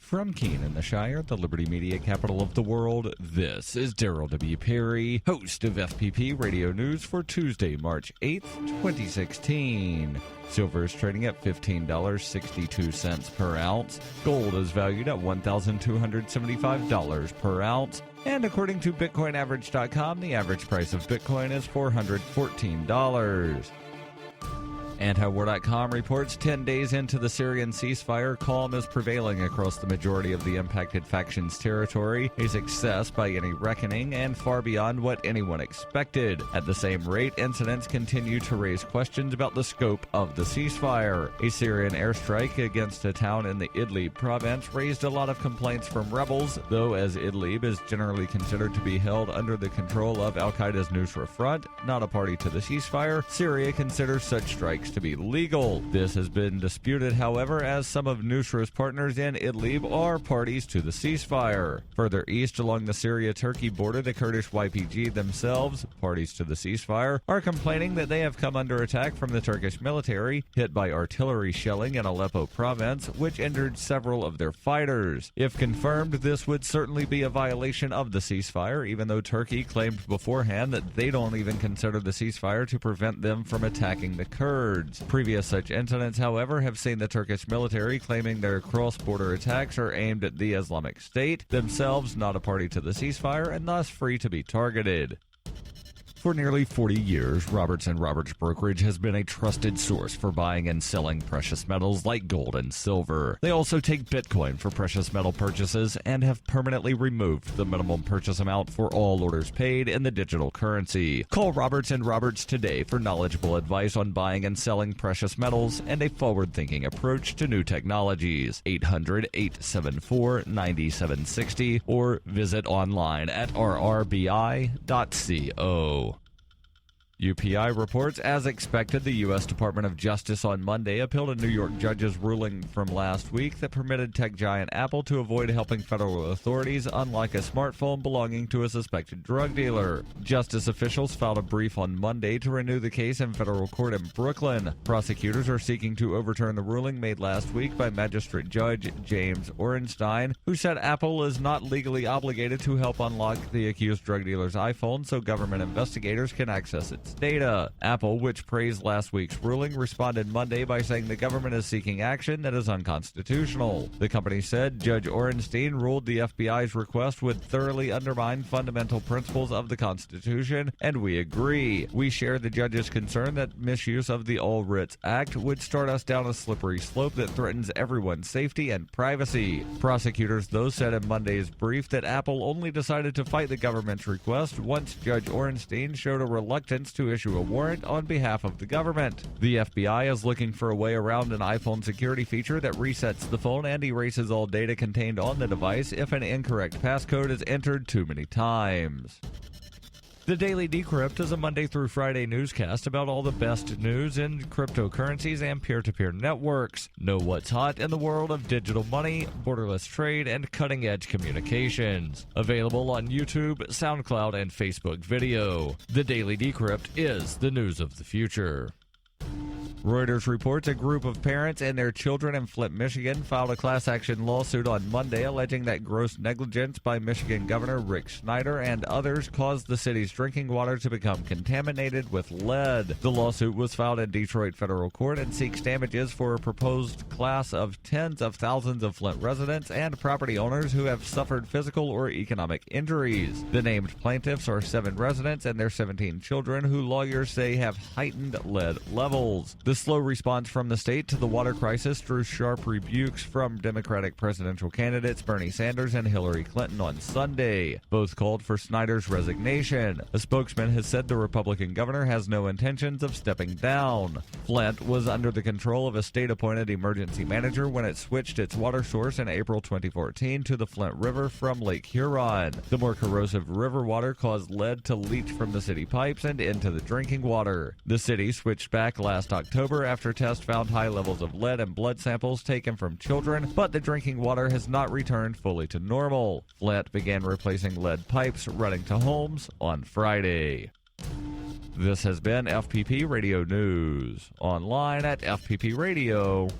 From Keene in the Shire, the Liberty Media capital of the world, this is Daryl W. Perry, host of FPP Radio News for Tuesday, March 8th, 2016. Silver is trading at $15.62 per ounce. Gold is valued at $1,275 per ounce. And according to BitcoinAverage.com, the average price of Bitcoin is $414. Antiwar.com reports 10 days into the Syrian ceasefire, calm is prevailing across the majority of the impacted faction's territory, a success by any reckoning and far beyond what anyone expected. At the same rate, incidents continue to raise questions about the scope of the ceasefire. A Syrian airstrike against a town in the Idlib province raised a lot of complaints from rebels, though as Idlib is generally considered to be held under the control of Al-Qaeda's Nusra Front, not a party to the ceasefire, Syria considers such strikes to be legal. This has been disputed, however, as some of Nusra's partners in Idlib are parties to the ceasefire. Further east along the Syria-Turkey border, the Kurdish YPG themselves, parties to the ceasefire, are complaining that they have come under attack from the Turkish military, hit by artillery shelling in Aleppo province, which injured several of their fighters. If confirmed, this would certainly be a violation of the ceasefire, even though Turkey claimed beforehand that they don't even consider the ceasefire to prevent them from attacking the Kurds. Previous such incidents, however, have seen the Turkish military claiming their cross-border attacks are aimed at the Islamic State, themselves not a party to the ceasefire and thus free to be targeted. For nearly 40 years, Roberts & Roberts Brokerage has been a trusted source for buying and selling precious metals like gold and silver. They also take Bitcoin for precious metal purchases and have permanently removed the minimum purchase amount for all orders paid in the digital currency. Call Roberts & Roberts today for knowledgeable advice on buying and selling precious metals and a forward-thinking approach to new technologies. 800-874-9760 or visit online at rrbi.co. UPI reports, as expected, the U.S. Department of Justice on Monday appealed a New York judge's ruling from last week that permitted tech giant Apple to avoid helping federal authorities unlock a smartphone belonging to a suspected drug dealer. Justice officials filed a brief on Monday to renew the case in federal court in Brooklyn. Prosecutors are seeking to overturn the ruling made last week by Magistrate Judge James Orenstein, who said Apple is not legally obligated to help unlock the accused drug dealer's iPhone so government investigators can access its data. Apple, which praised last week's ruling, responded Monday by saying the government is seeking action that is unconstitutional. The company said Judge Orenstein ruled the FBI's request would thoroughly undermine fundamental principles of the Constitution, and we agree. We share the judge's concern that misuse of the All Writs Act would start us down a slippery slope that threatens everyone's safety and privacy. Prosecutors, though, said in Monday's brief that Apple only decided to fight the government's request once Judge Orenstein showed a reluctance to issue a warrant on behalf of the government. The FBI is looking for a way around an iPhone security feature that resets the phone and erases all data contained on the device if an incorrect passcode is entered too many times. The Daily Decrypt is a Monday through Friday newscast about all the best news in cryptocurrencies and peer-to-peer networks. Know what's hot in the world of digital money, borderless trade, and cutting-edge communications. Available on YouTube, SoundCloud, and Facebook video. The Daily Decrypt is the news of the future. Reuters reports a group of parents and their children in Flint, Michigan filed a class action lawsuit on Monday alleging that gross negligence by Michigan Governor Rick Snyder and others caused the city's drinking water to become contaminated with lead. The lawsuit was filed in Detroit federal court and seeks damages for a proposed class of tens of thousands of Flint residents and property owners who have suffered physical or economic injuries. The named plaintiffs are 7 residents and their 17 children who lawyers say have heightened lead levels. The slow response from the state to the water crisis drew sharp rebukes from Democratic presidential candidates Bernie Sanders and Hillary Clinton on Sunday. Both called for Snyder's resignation. A spokesman has said the Republican governor has no intentions of stepping down. Flint was under the control of a state-appointed emergency manager when it switched its water source in April 2014 to the Flint River from Lake Huron. The more corrosive river water caused lead to leach from the city pipes and into the drinking water. The city switched back last October after tests found high levels of lead in blood samples taken from children, but the drinking water has not returned fully to normal. Flint began replacing lead pipes running to homes on Friday. This has been FPP Radio News, online at fppradio.com.